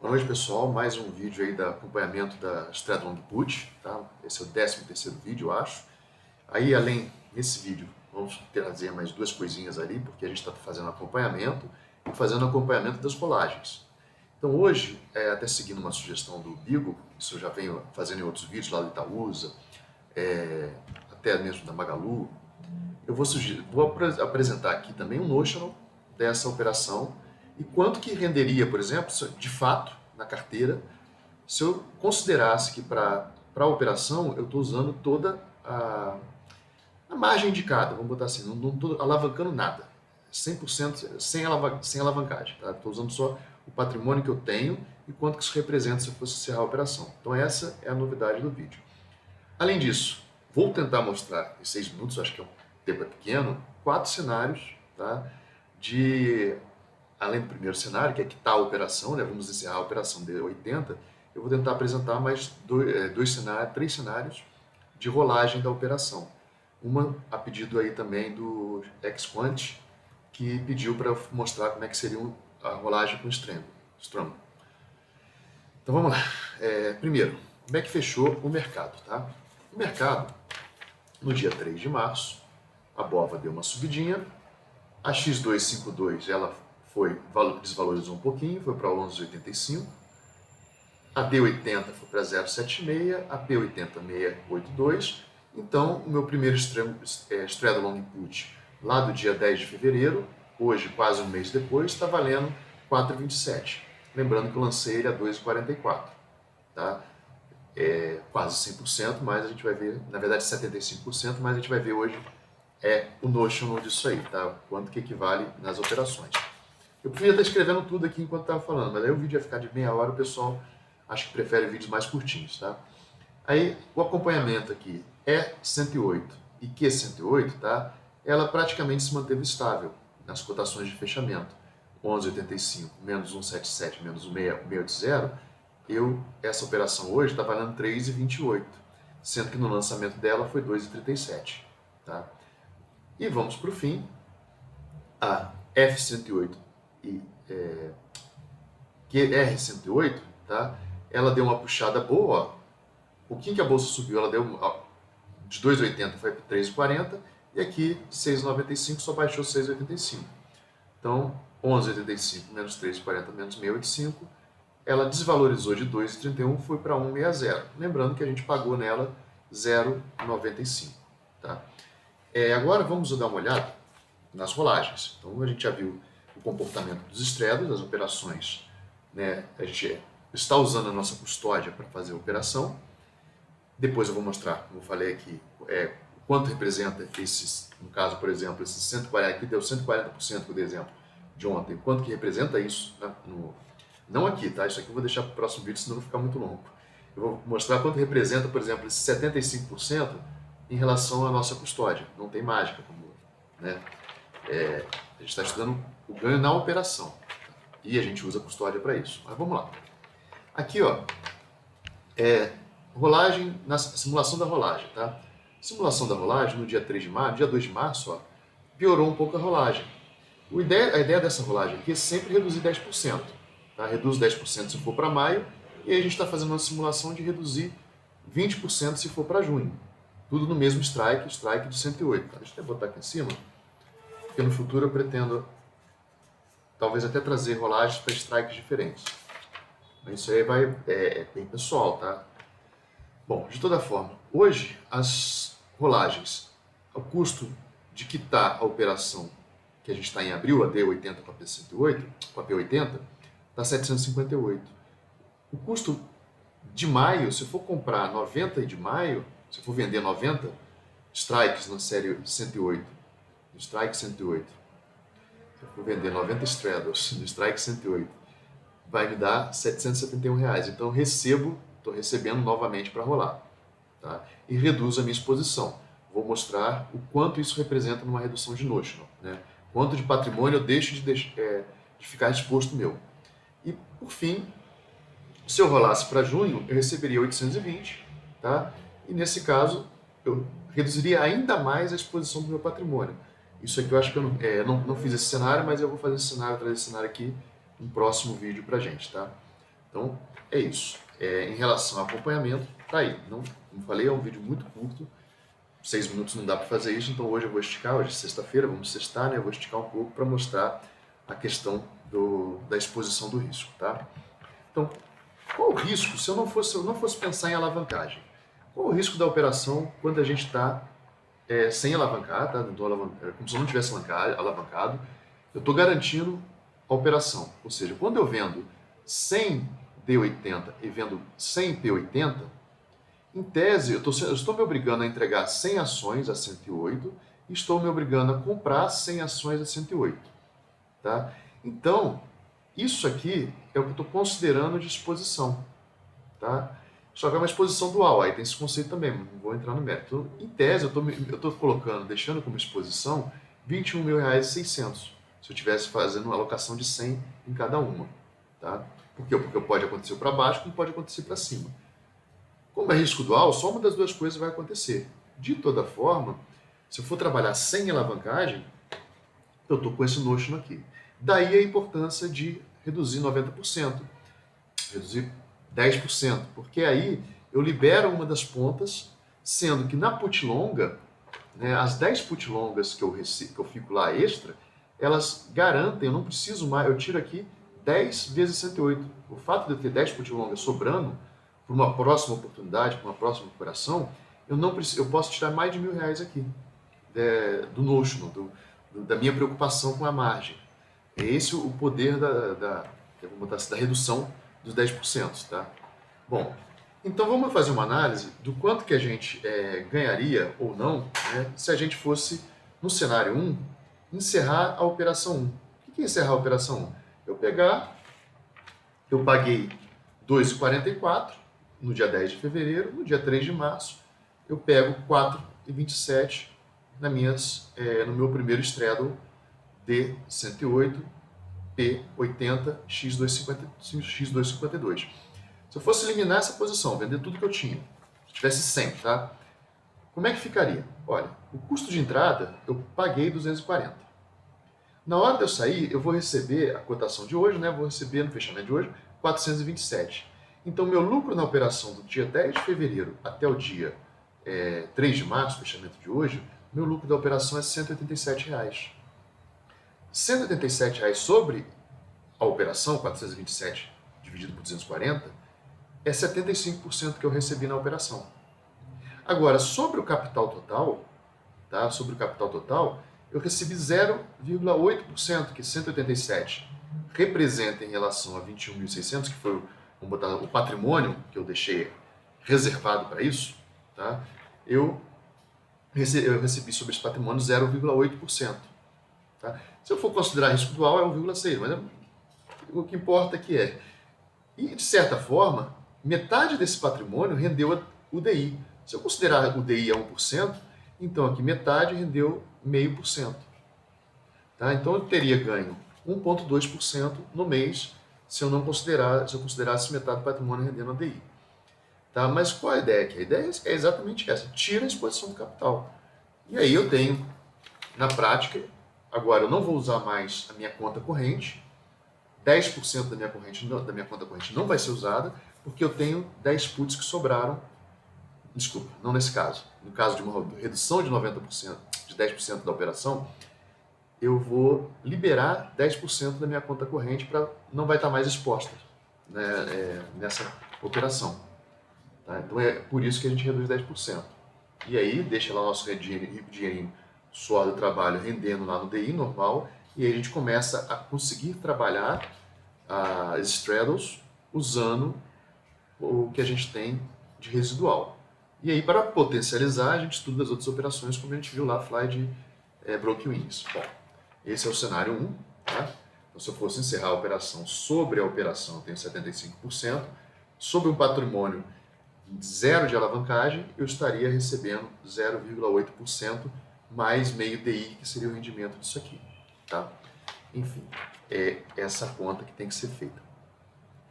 Boa noite, pessoal. Mais um vídeo aí da acompanhamento da Strat Long Put, tá? Esse é o 13º vídeo, eu acho. Aí, além desse vídeo, vamos trazer mais duas coisinhas ali, porque a gente está fazendo acompanhamento e fazendo acompanhamento das rolagens. Então, hoje, até seguindo uma sugestão do Bigo, isso eu já venho fazendo em outros vídeos lá do Itaúsa, até mesmo da Magalu, eu vou apresentar aqui também um notional dessa operação e quanto que renderia, por exemplo, de fato, na carteira, se eu considerasse que para a operação eu estou usando toda a margem indicada, vamos botar assim, não estou alavancando nada, 100% sem alavancagem, tá? Estou usando só o patrimônio que eu tenho e quanto que isso representa se eu fosse encerrar a operação. Então essa é a novidade do vídeo. Além disso, vou tentar mostrar em 6 minutos, acho que é um tempo pequeno, 4 cenários, tá? Além do primeiro cenário, que é quitar a operação, né? Vamos encerrar a operação de 80, eu vou tentar apresentar mais três cenários de rolagem da operação. Uma a pedido aí também do Xquant, que pediu para mostrar como é que seria a rolagem com Strong. Então vamos lá. Primeiro, como é que fechou o mercado, tá? O mercado, no dia 3 de março, a BOVA deu uma subidinha, a X252 ela desvalorizou um pouquinho, foi para 11,85, a D80 foi para 0,76, a P80 682. Então, o meu primeiro Straddle Long Put lá do dia 10 de fevereiro, hoje quase um mês depois, está valendo 4,27. Lembrando que eu lancei ele a 2,44, tá? Quase 100%, mas a gente vai ver, na verdade 75%, mas a gente vai ver hoje o notional disso aí, tá? Quanto que equivale nas operações. Eu podia estar escrevendo tudo aqui enquanto estava falando, mas aí o vídeo ia ficar de meia hora, o pessoal acho que prefere vídeos mais curtinhos, tá? Aí o acompanhamento aqui é 108 e Q108, tá? Ela praticamente se manteve estável nas cotações de fechamento. 11,85 menos 1,77 menos 680, essa operação hoje está valendo 3,28, sendo que no lançamento dela foi 2,37, tá? E vamos para o fim, a F108 e QR108, tá? Ela deu uma puxada boa, ó. O que a bolsa subiu, ela deu de 2,80 foi para 3,40 e aqui 6,95 só baixou 6,85. Então 11,85 menos 3,40 menos 6,85, ela desvalorizou de 2,31 foi para 1,60. Lembrando que a gente pagou nela 0,95, tá? Agora vamos dar uma olhada nas rolagens. Então a gente já viu o comportamento dos straddles, das operações, né? A gente está usando a nossa custódia para fazer a operação. Depois eu vou mostrar, como eu falei aqui, quanto representa esses, no caso, por exemplo, esses 140, que deu 140% do exemplo de ontem, quanto que representa isso, né, não aqui, tá? Isso aqui eu vou deixar para o próximo vídeo, senão vai ficar muito longo. Eu vou mostrar quanto representa, por exemplo, esse 75% em relação à nossa custódia. Não tem mágica, como, né? A gente está estudando o ganho na operação, e a gente usa a custódia para isso. Mas vamos lá. Aqui, ó, rolagem, na simulação da rolagem, tá? Simulação da rolagem, no dia 3 de março, dia 2 de março, ó, piorou um pouco a rolagem. A ideia dessa rolagem aqui é sempre reduzir 10%. Tá? Reduz 10% se for para maio, e aí a gente está fazendo uma simulação de reduzir 20% se for para junho. Tudo no mesmo strike de 108. Tá? Deixa eu até botar aqui em cima, porque no futuro eu pretendo talvez até trazer rolagens para strikes diferentes. Mas isso aí é bem pessoal, tá? Bom, de toda forma, hoje as rolagens, o custo de quitar a operação que a gente está em abril, a D80 com a P108, com a P80, está 758. O custo de maio, se eu for comprar 90 de maio, se eu for vender 90 strikes na série 108, no strike 108, se eu for vender 90 straddles no strike 108, vai me dar R$771. Então eu estou recebendo novamente para rolar, tá? E reduzo a minha exposição. Vou mostrar o quanto isso representa numa redução de notional, né? Quanto de patrimônio eu deixo de ficar exposto meu. E por fim, se eu rolasse para junho, eu receberia 820, tá? E nesse caso eu reduziria ainda mais a exposição do meu patrimônio. Isso aqui eu acho que eu não fiz esse cenário, mas eu vou fazer esse cenário, trazer esse cenário aqui no próximo vídeo pra gente, tá? Então, é isso. Em relação ao acompanhamento, tá aí. Não, como falei, é um vídeo muito curto. 6 minutos não dá para fazer isso, então hoje eu vou esticar. Hoje é sexta-feira, vamos sextar, né? Eu vou esticar um pouco para mostrar a questão da exposição do risco, tá? Então, qual o risco se eu não fosse pensar em alavancagem? Qual o risco da operação quando a gente está sem alavancar, tá? Como se eu não tivesse alavancado, eu estou garantindo a operação. Ou seja, quando eu vendo 100 D80 e vendo 100 P80, em tese, eu estou me obrigando a entregar 100 ações a 108 e estou me obrigando a comprar 100 ações a 108. Tá? Então, isso aqui é o que eu estou considerando de exposição. Tá? Só que é uma exposição dual, aí tem esse conceito também, não vou entrar no mérito. Então, em tese, eu estou colocando, deixando como exposição R$21.600, se eu estivesse fazendo uma alocação de 100 em cada uma. Tá? Por quê? Porque pode acontecer para baixo, como pode acontecer para cima. Como é risco dual, só uma das duas coisas vai acontecer. De toda forma, se eu for trabalhar sem alavancagem, eu estou com esse notion aqui. Daí a importância de reduzir 90%, reduzir 10%, porque aí eu libero uma das pontas, sendo que na put longa, né, as 10 put longas que eu fico lá extra, elas garantem, eu não preciso mais, eu tiro aqui 10 vezes 108. O fato de eu ter 10 put longas sobrando, para uma próxima oportunidade, para uma próxima operação, eu posso tirar mais de R$1.000 aqui, do notional, da minha preocupação com a margem. É esse o poder da redução dos 10%. Tá? Bom, então vamos fazer uma análise do quanto que a gente ganharia ou não, né, se a gente fosse, no cenário 1, encerrar a operação 1. O que é encerrar a operação 1? Eu paguei 2,44 no dia 10 de fevereiro, no dia 3 de março, eu pego 4,27 no meu primeiro straddle D108, P80, X252. Se eu fosse eliminar essa posição, vender tudo que eu tinha, se tivesse 100, tá? Como é que ficaria? Olha, o custo de entrada eu paguei 240. Na hora de eu sair, eu vou receber a cotação de hoje, né? Vou receber no fechamento de hoje 427. Então, meu lucro na operação do dia 10 de fevereiro até o dia 3 de março, fechamento de hoje, meu lucro da operação é R$187. R$187 sobre a operação, 427 dividido por 240, é 75% que eu recebi na operação. Agora, sobre o capital total, tá? Sobre o capital total, eu recebi 0,8%, que 187 representa em relação a 21.600, que foi o patrimônio que eu deixei reservado para isso, tá? Eu recebi sobre esse patrimônio 0,8%. Tá? Se eu for considerar risco dual, é 1,6%, mas o que importa aqui e de certa forma, metade desse patrimônio rendeu o DI. Se eu considerar o DI a 1%, então aqui metade rendeu 0,5%. Tá? Então eu teria ganho 1,2% no mês se eu considerasse metade do patrimônio rendendo a DI. Tá? Mas qual a ideia aqui? A ideia é exatamente essa: tira a exposição do capital. E aí eu tenho, na prática, agora eu não vou usar mais a minha conta corrente, 10% da minha conta corrente não vai ser usada, porque eu tenho 10 puts que sobraram. Desculpa, não nesse caso. No caso de uma redução de 90%, de 10% da operação, eu vou liberar 10% da minha conta corrente não vai estar mais exposta, né, nessa operação. Tá? Então é por isso que a gente reduz 10%. E aí deixa lá o nosso dinheirinho suor do trabalho rendendo lá no DI normal, e aí a gente começa a conseguir trabalhar as straddles usando o que a gente tem de residual. E aí, para potencializar, a gente estuda as outras operações, como a gente viu lá, fly de broken wings. Bom, esse é o cenário 1. Tá? Então, se eu fosse encerrar a operação sobre a operação, eu tenho 75%. Sobre um patrimônio zero de alavancagem, eu estaria recebendo 0,8% mais meio DI, que seria o rendimento disso aqui. Tá? Enfim, é essa conta que tem que ser feita.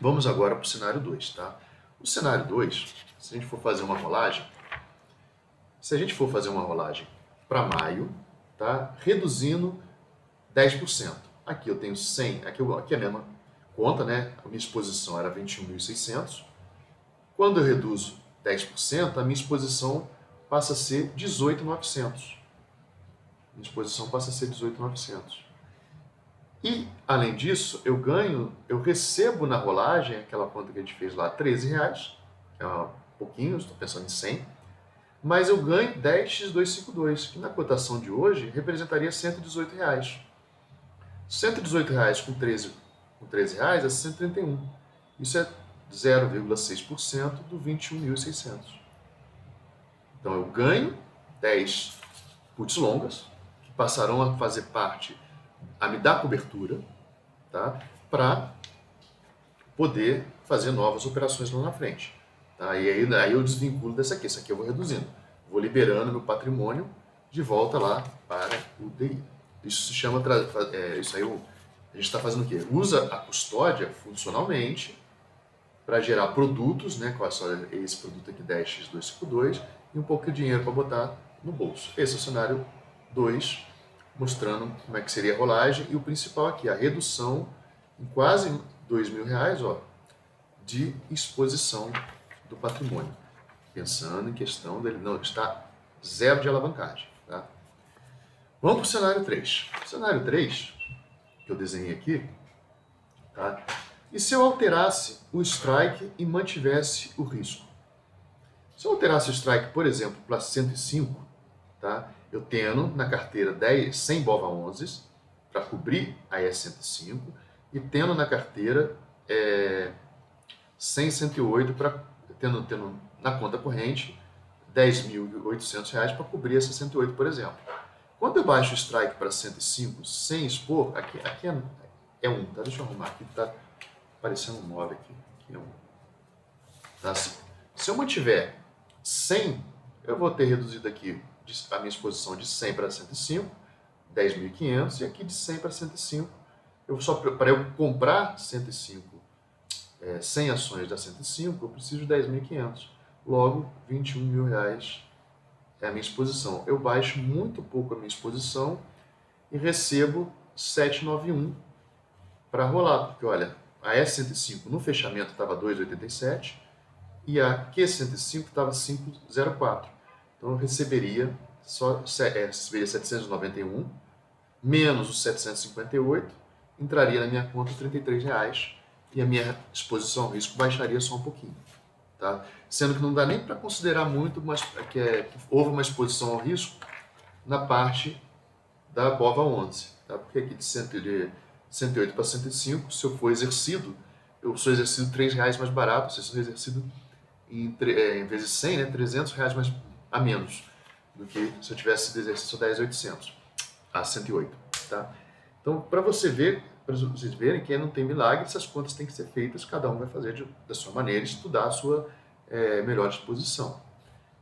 Vamos agora para o cenário 2. Tá? O cenário 2, se a gente for fazer uma rolagem, para maio, tá? Reduzindo 10%. Aqui eu tenho 100, aqui é a mesma conta, né? A minha exposição era 21.600. Quando eu reduzo 10%, a minha exposição passa a ser 18.900. Minha exposição passa a ser 18.900. E, além disso, eu recebo na rolagem, aquela conta que a gente fez lá, R$13, que é um pouquinho, estou pensando em 100, mas eu ganho 10x252, que na cotação de hoje representaria R$118. R$118 com 13 reais é 131. Isso é 0,6% do 21.600. Então eu ganho 10 puts longas, que passarão a fazer parte, a me dar cobertura, tá? Para poder fazer novas operações lá na frente. Tá? E aí eu desvinculo dessa aqui. Essa aqui eu vou reduzindo. Vou liberando meu patrimônio de volta lá para o DI. Isso se chama... isso aí a gente está fazendo o quê? Usa a custódia funcionalmente para gerar produtos, né? Qual é esse produto aqui, 10x252, e um pouco de dinheiro para botar no bolso. Esse é o cenário 2, mostrando como é que seria a rolagem. E o principal aqui, a redução em quase R$2.000, ó, de exposição do patrimônio. Pensando em questão dele não está zero de alavancagem. Tá? Vamos para o cenário 3. O cenário 3, que eu desenhei aqui, tá? E se eu alterasse o strike e mantivesse o risco? Se eu alterasse o strike, por exemplo, para 105, tá? Eu tendo na carteira 100 BOVA11 para cobrir a E105 e tendo na carteira 100 108 tendo na conta corrente R$10.800 para cobrir essa 108, por exemplo. Quando eu baixo o strike para 105 sem expor, aqui é 1, tá? Deixa eu arrumar aqui, tá aparecendo um 9 aqui. Aqui é 1. Tá assim. Se eu mantiver 100, eu vou ter reduzido aqui a minha exposição de 100 para 105, 10.500, e aqui de 100 para 105, para eu comprar 105, 100 ações da 105, eu preciso de 10.500. Logo, R$21.000 é a minha exposição. Eu baixo muito pouco a minha exposição e recebo 791 para rolar, porque olha, a E105 no fechamento estava 2,87 e a Q105 estava 5,04. Então eu receberia 791 menos os 758, entraria na minha conta R$33 e a minha exposição ao risco baixaria só um pouquinho. Tá? Sendo que não dá nem para considerar muito, mas que houve uma exposição ao risco na parte da BOVA11. Tá? Porque aqui de 108 para 105, se eu for exercido, eu sou exercido R$3 mais barato, se eu sou exercido em vezes 100, né, R$300 a menos do que se eu tivesse sido exercido 10.800 a 108. Tá? Então, para vocês verem que não tem milagre, essas contas têm que ser feitas, cada um vai fazer da sua maneira, estudar a sua melhor disposição.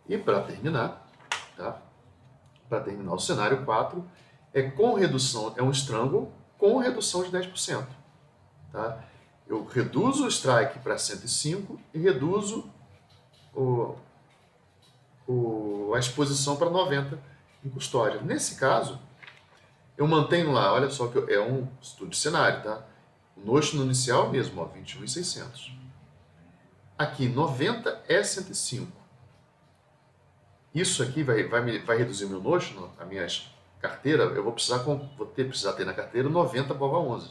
E para terminar, tá? Para terminar, o cenário 4 com redução, é um strangle com redução de 10%. Tá? Eu reduzo o strike para 105 e reduzo a exposição para 90 em custódia. Nesse caso, eu mantenho lá, olha só que é um estudo de cenário, tá? O notional inicial mesmo, ó, 21.600. Aqui, 90 é 105. Isso aqui vai reduzir meu notional, a minha carteira, eu vou precisar ter na carteira 90 BOVA11.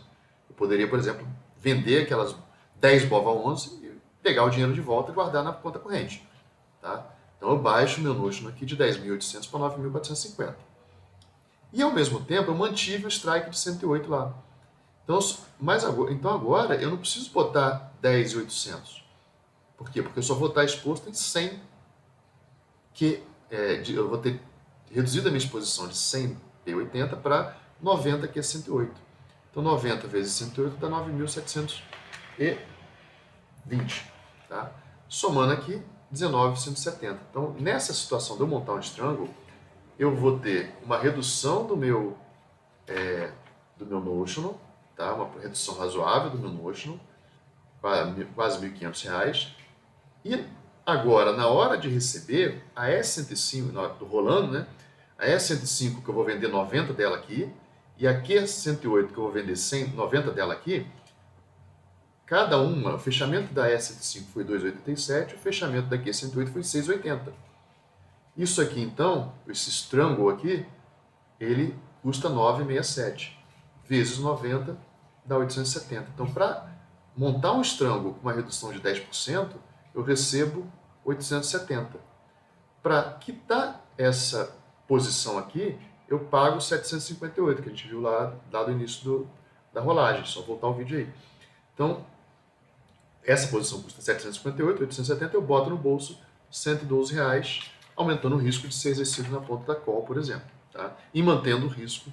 Eu poderia, por exemplo, vender aquelas 10 BOVA11 e pegar o dinheiro de volta e guardar na conta corrente. Tá? Então eu baixo meu notional aqui de 10.800 para 9.450. E ao mesmo tempo eu mantive o strike de 108 lá. Então agora eu não preciso botar 10.800. Por quê? Porque eu só vou estar exposto em 100, eu vou ter reduzido a minha exposição de 100 P80 para 90, que é 108. Então 90 vezes 108 dá 9.720. Tá? Somando aqui, 19.170. Então nessa situação de eu montar um strangle, eu vou ter uma redução do meu notional, tá? Uma redução razoável do meu notional, quase R$1.500. E agora, na hora de receber, a E105, do rolando, né? A E105 que eu vou vender 90 dela aqui, e a Q108 que eu vou vender 90 dela aqui, cada uma, o fechamento da E105 foi 2,87, o fechamento da Q108 foi 6,80. Isso aqui, então, esse strangle aqui, ele custa 9,67. Vezes 90 dá 870. Então, para montar um strangle com uma redução de 10%, eu recebo 870. Para quitar essa posição aqui, eu pago 758, que a gente viu lá, dado o início da rolagem. Só voltar o vídeo aí. Então, essa posição custa 758, 870, eu boto no bolso R$112, aumentando o risco de ser exercido na ponta da call, por exemplo. Tá? E mantendo o risco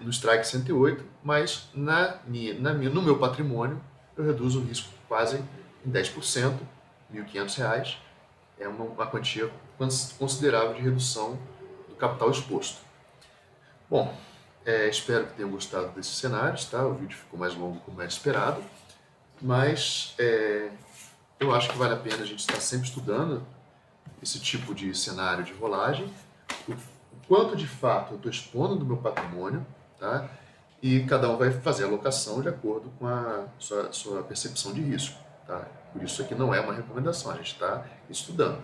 no strike 108, mas no meu patrimônio eu reduzo o risco quase em 10%, R$1.500, é uma quantia considerável de redução do capital exposto. Bom, espero que tenham gostado desses cenários, tá? O vídeo ficou mais longo como era esperado, mas eu acho que vale a pena a gente estar sempre estudando esse tipo de cenário de rolagem, o quanto de fato eu estou expondo do meu patrimônio, tá? E cada um vai fazer a alocação de acordo com a sua percepção de risco, tá? Por isso aqui não é uma recomendação, a gente está estudando.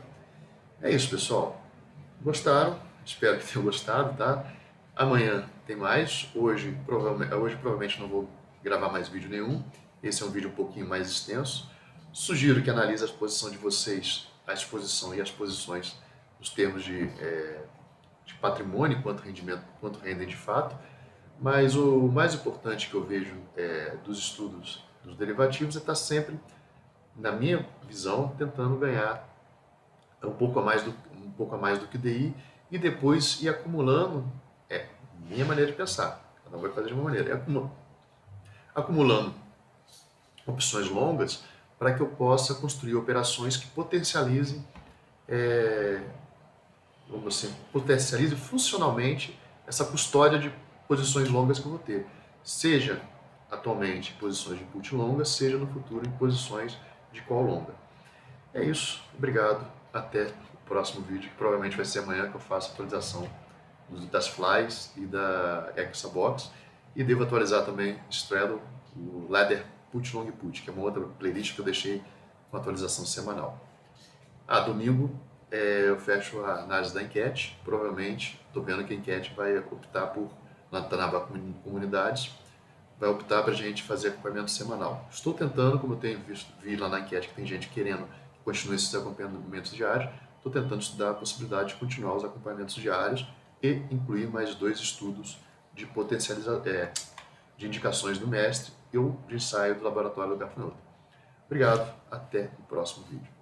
É isso, pessoal. Gostaram? Espero que tenham gostado, tá? Amanhã tem mais. Hoje provavelmente não vou gravar mais vídeo nenhum. Esse é um vídeo um pouquinho mais extenso. Sugiro que analise a posição de vocês, a exposição e as posições nos termos de patrimônio, quanto rendimento, quanto rendem de fato. Mas o mais importante que eu vejo dos estudos dos derivativos é estar sempre, na minha visão, tentando ganhar um pouco a mais do que DI e depois ir acumulando, minha maneira de pensar, cada um vai fazer de uma maneira, acumulando opções longas para que eu possa construir operações que potencializem, potencialize funcionalmente essa custódia de posições longas que eu vou ter, seja atualmente em posições de put longas, seja no futuro em posições de call longa. É isso, obrigado, até o próximo vídeo, que provavelmente vai ser amanhã que eu faço a atualização das flies e da Exabox, e devo atualizar também Straddle, o Ladder Put Long Put, que é uma outra playlist que eu deixei com atualização semanal. Domingo eu fecho a análise da enquete, provavelmente, estou vendo que a enquete vai optar por, na Comunidades, vai optar para a gente fazer acompanhamento semanal. Estou tentando, como eu tenho vi lá na enquete que tem gente querendo que continue esses acompanhamentos diários, estou tentando estudar a possibilidade de continuar os acompanhamentos diários e incluir mais 2 estudos de de indicações do mestre e ou de ensaio do laboratório do Gafanhoto. Obrigado, até o próximo vídeo.